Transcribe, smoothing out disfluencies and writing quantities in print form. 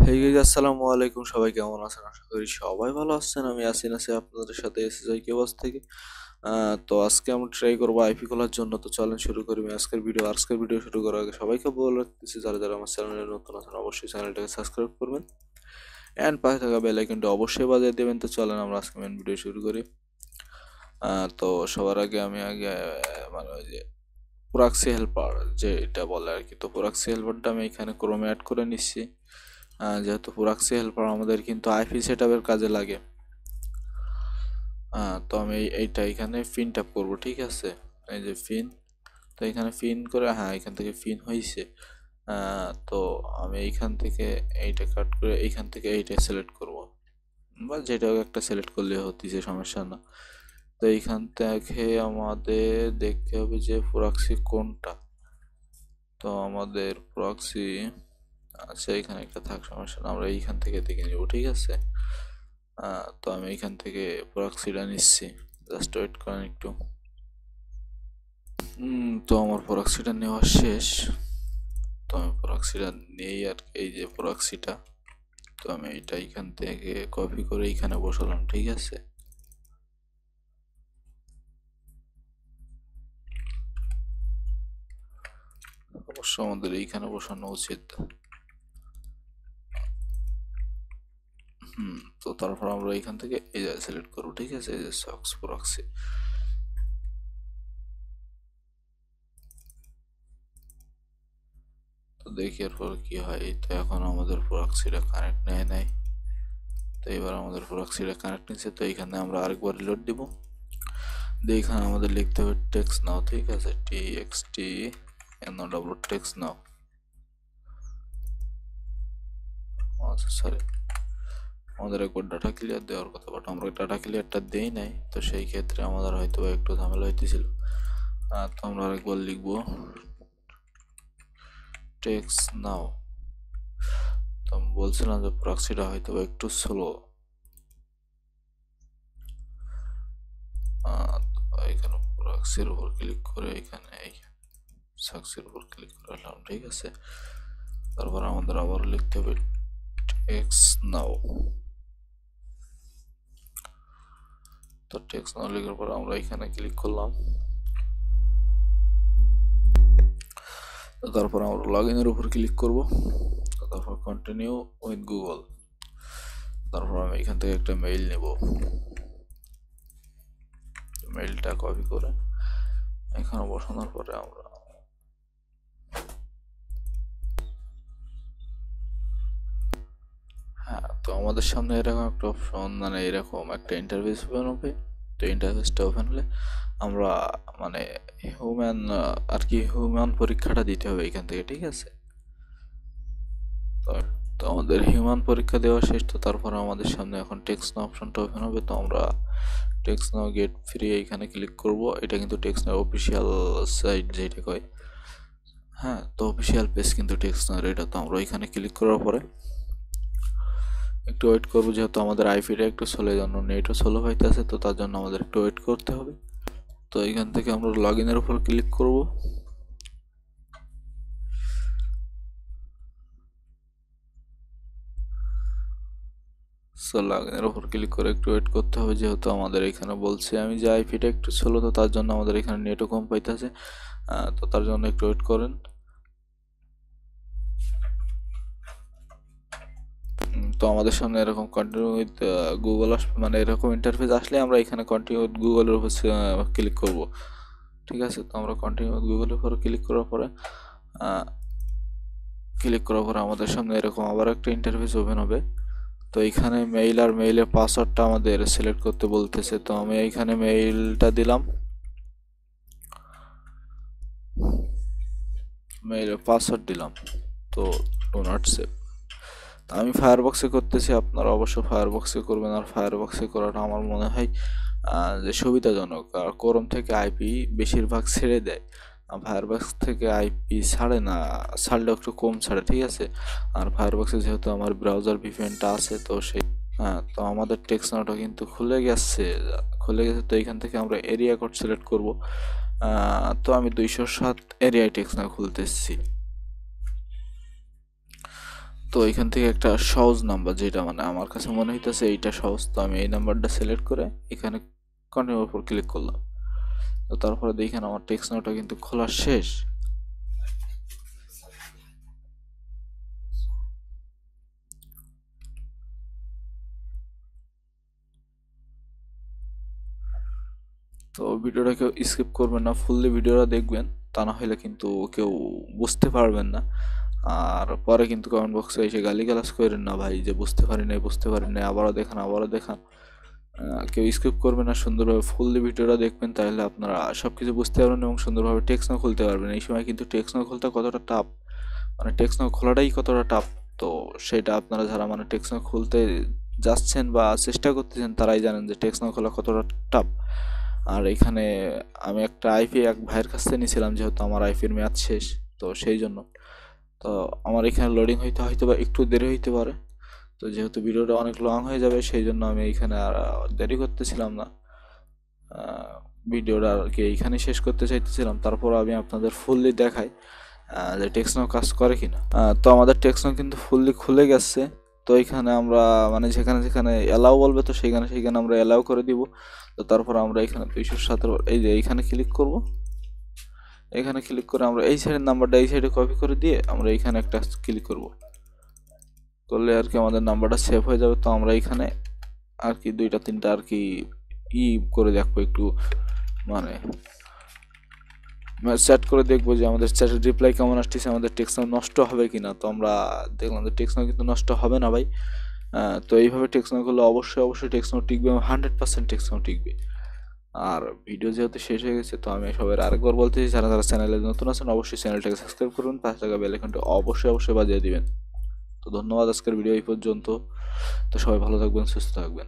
Hey guys, আসসালামু আলাইকুম। সবাই কেমন আছেন? আশা করি সবাই ভালো আছেন। আমি আসিন আছি আপনাদের সাথে এসএসআই কেবাস থেকে। তো আজকে আমরা ট্রাই করবো আইপি খোলার জন্য। তো চলেন শুরু করি আজকের ভিডিও শুরু করার আগে সবাইকে বলে রাখতেছি, যারা যারা আমার চ্যানেলে নতুন আছেন অবশ্যই চ্যানেলটাকে সাবস্ক্রাইব করবেন এন্ড পাশে থাকা বেল আইকনটা অবশ্যই বাজিয়ে দেবেন। তো চলেন আমরা আজকে মেন ভিডিও শুরু করি। তো সবার আগে আমি মানে ওই যে প্রক্সি হেল্পার যে এটা বলে আর কি, তো প্রক্সি হেল্পারটা আমি এখানে ক্রোমে অ্যাড করে নিচ্ছি। যেহেতু প্রক্সি হেল্পার আমাদের কিন্তু আইপি সেটআপের কাজে লাগে। তো আমি এইটা এখানে ফিন ট্যাপ করবো, ঠিক আছে। এই যে ফিন, তো এখানে ফিন করে, হ্যাঁ এখান থেকে ফিন হয়েছে। তো আমি এইখান থেকে এইটা কাট করে এইখান থেকে এইটা সিলেক্ট করব, বা যেটাও একটা সিলেক্ট করলে হতিছে, সমস্যা না। তো এইখান থেকে আমাদের দেখতে হবে যে প্রক্সি কোনটা। তো আমাদের প্রক্সি আচ্ছা এখানে একটা থাক, সমস্যা না, আমরা এইখান থেকে দেখে নিব, ঠিক আছে। তো আমি এইখান থেকে প্রক্সিটা নিচ্ছি, জাস্ট ওয়েট করেন একটু। তো আমার প্রক্সিটা নেওয়া শেষ। তো আমি প্রক্সিটা নেই আর কি, এই যে প্রক্সিটা। তো আমি এটা এইখান থেকে কপি করে এইখানে বসালাম, ঠিক আছে। অবশ্য আমাদের এইখানে বসানো উচিত। তো তারপর আমরা এইখান থেকে এই জায়গায় সিলেক্ট করবো, ঠিক আছে, এই যে সক্স প্রক্সি। তো দেখি এরপর কি হয়। তো এখন আমাদের প্রক্সিটা কানেক্ট নেয় নাই। তো এবার আমাদের প্রক্সিটা কানেক্ট নিচ্ছে। তো এইখানে আমরা আরেকবার রিলোড দিব। এখানে আমাদের লিখতে হবে টেক্সট নাও, ঠিক আছে, TXT NOW টেক্সট নাও। আচ্ছা সরি, আমাদের একবার ডাটা ক্লিয়ার দেওয়ার কথা, বাট আমরা ডাটা ক্লিয়ারটা দেই নাই। তো সেই ক্ষেত্রে আমাদের হয়তো একটু ঝামেলা হইতেছিল। তো আমরা আরেকবার লিখবো টেক্সট নাও। তো আমি বলছিলাম যে প্রক্সিটা হয়তো একটু স্লো। এখানে প্রক্সির উপর ক্লিক করে এখানে সাকসের উপর ক্লিক করলাম, ঠিক আছে। তারপর আমাদের আবার লিখতে হবে টেক্সট নাও। তো টেক্সট নাও লেখার পর আমরা এখানে ক্লিক করলাম। তো তারপর আমরা লগ ইনের উপর ক্লিক করব। তারপর কন্টিনিউ উইথ গুগল। তারপর আমি এখান থেকে একটা মেইল নেব। মেইলটা কপি করে এখানে বসানোর পরে আমরা তো আমাদের সামনে এরকম একটা অপশন, মানে এরকম একটা ইন্টারফেস ওপেন হবে। তো ইন্টারফেসটা ওপেন হলে আমরা মানে হিউম্যান আর কি হিউম্যান পরীক্ষাটা দিতে হবে এখান থেকে, ঠিক আছে। তো আমাদের হিউম্যান পরীক্ষা দেওয়া শেষ। তো তারপর আমাদের সামনে এখন টেক্সট নাও অপশনটা ওপেন হবে। তো আমরা টেক্সট নাও গেট ফ্রি এইখানে ক্লিক করব। এটা কিন্তু টেক্সট নাও অফিসিয়াল সাইট যেটা কয়, তো অফিসিয়াল পেজ কিন্তু টেক্সট নাও এটা। তো আমরা এখানে ক্লিক করার পরে একটু ওয়েট করবো, যেহেতু আমাদের আইপিটা একটু স্লো, জন্য নেটও স্লো হইতেছে, তো তার জন্য আমাদের একটু ওয়েট করতে হবে। তো এখান থেকে আমরা লগ ইনের উপর ক্লিক করব। লগ ইনের উপর ক্লিক করে একটু ওয়েট করতে হবে, যেহেতু আমাদের এখানে বলছে আমি যে আইপিটা একটু স্লো, তো তার জন্য আমাদের এখানে নেটও কম পাইতেছে। তো তার জন্য একটু ওয়েট করেন। তো আমাদের সামনে এরকম কন্টিনিউ উইথ গুগল মানে এরকম ইন্টারফেস আসলে আমরা এখানে কন্টিনিউ উইথ গুগলের উপর ক্লিক করব, ঠিক আছে। তো আমরা কন্টিনিউ উইথ গুগলের উপর ক্লিক করার পরে আমাদের সামনে এরকম আবার একটা ইন্টারফেস ওপেন হবে। তো এইখানে মেইল আর মেইলের পাসওয়ার্ডটা আমাদের সিলেক্ট করতে বলতেছে। তো আমি এইখানে মেইলটা দিলাম, মেইলের পাসওয়ার্ড দিলাম। তো ডো নট সেভ। আমি ফায়ারবক্সে করতেছি, আপনারা অবশ্য ফায়ারবক্সে করবেন। আর ফায়ারবক্সে করাটা আমার মনে হয় যে সুবিধাজনক। আর ক্রোম থেকে আইপি বেশিরভাগ ছেড়ে দেয়, ফায়ারবক্স থেকে আইপি ছাড়ে না, ছাড়লেও একটু কম ছাড়ে, ঠিক আছে। আর ফায়ারবক্সে যেহেতু আমার ব্রাউজার ভিপিএনটা আছে, তো সেই তো আমাদের টেক্সট নাওটা কিন্তু খুলে গেছে। তো এখান থেকে আমরা এরিয়া কোড সিলেক্ট করব। তো আমি 207 এরিয়ায় টেক্সট নাও খুলতেছি। তো এখান থেকে একটা সহজ নাম্বার, যেটা মানে আমার কাছে মনে হইতেছে এইটা সহজ, তো আমি এই নাম্বারটা সিলেক্ট করে এখানে কন্টিনিউর উপর ক্লিক করলাম। তো তারপরে দেখেন আমার টেক্সট নাওটা কিন্তু খোলা শেষ। তো ভিডিওটা কেউ স্কিপ করবেন না, ফুললি ভিডিওটা দেখবেন, তা না হলে কিন্তু কেউ বুঝতে পারবেন না। আর পরে কিন্তু কমেন্ট বক্সে এসে গালিগালাজ করেন না ভাই, যে বুঝতে পারি নাই বুঝতে পারি নাই, আবারও দেখান আবারও দেখান। কেউ স্কিপ করবেন না, সুন্দরভাবে ফুললি ভিডিওটা দেখবেন, তাহলে আপনারা সব কিছু বুঝতে পারবেন এবং সুন্দরভাবে টেক্সটনাও খুলতে পারবেন। এই সময় কিন্তু টেক্সটনাও খুলতে কতটা টাফ, মানে টেক্সটনাও খোলাটাই কতটা টাফ, তো সেটা আপনারা যারা মানে টেক্সটনাও খুলতে যাচ্ছেন বা চেষ্টা করতেছেন তারাই জানেন যে টেক্সটনাও খোলা কতটা টাফ। আর এখানে আমি একটা আইপি এক ভাইয়ের কাছ থেকে নিয়েছিলাম, যেহেতু আমার আইপির মেয়াদ শেষ, তো সেই জন্য তো আমার এখানে লোডিং হইতে হয়তো বা একটু দেরি হইতে পারে। তো যেহেতু ভিডিওটা অনেক লং হয়ে যাবে, সেই জন্য আমি এইখানে আর দেরি করতেছিলাম না, ভিডিওটা আর কি এইখানে শেষ করতে চাইতেছিলাম। তারপর আমি আপনাদের ফুললি দেখাই যে টেক্সটনাও কাজ করে কিনা। তো আমাদের টেক্সটনাও কিন্তু ফুললি খুলে গেছে। তো এখানে আমরা মানে যেখানে যেখানে অ্যালাউ বলবে, তো সেখানে সেখানে আমরা অ্যালাউ করে দিব। তো তারপর আমরা এখানে 217 এই যে এইখানে ক্লিক করব। এখানে ক্লিক করে আমরা এই সাইডের নাম্বারটা এই সাইডে কপি করে দিয়ে আমরা এইখানে একটা ক্লিক করব, করলে আর কি আমাদের নাম্বারটা সেভ হয়ে যাবে। তো আমরা এখানে আর কি দুইটা তিনটা আর কি করে দেখবো একটু, মানে চ্যাট করে দেখবো যে আমাদের চ্যাটের রিপ্লাই কেমন আসতেছে, আমাদের টেক্সটনাও নষ্ট হবে কিনা। তো আমরা দেখলাম যে টেক্সটনাও কিন্তু নষ্ট হবে না ভাই। তো এইভাবে টেক্সটনাও করলে অবশ্যই অবশ্যই টেক্সটনাও টিকবে, 100% টেক্সটনাও টিকবে। আর ভিডিও যেহেতু শেষ হয়ে গেছে, তো আমি সবাই আরেকবার বলতেছি, যারা যারা চ্যানেলে নতুন আছেন অবশ্যই চ্যানেলটাকে সাবস্ক্রাইব করুন, পাশে থাকা বেল আইকনটা অবশ্যই অবশ্যই বাজিয়ে দিবেন। তো ধন্যবাদ, আজকের ভিডিও এই পর্যন্ত। তো সবাই ভালো থাকবেন, সুস্থ থাকবেন।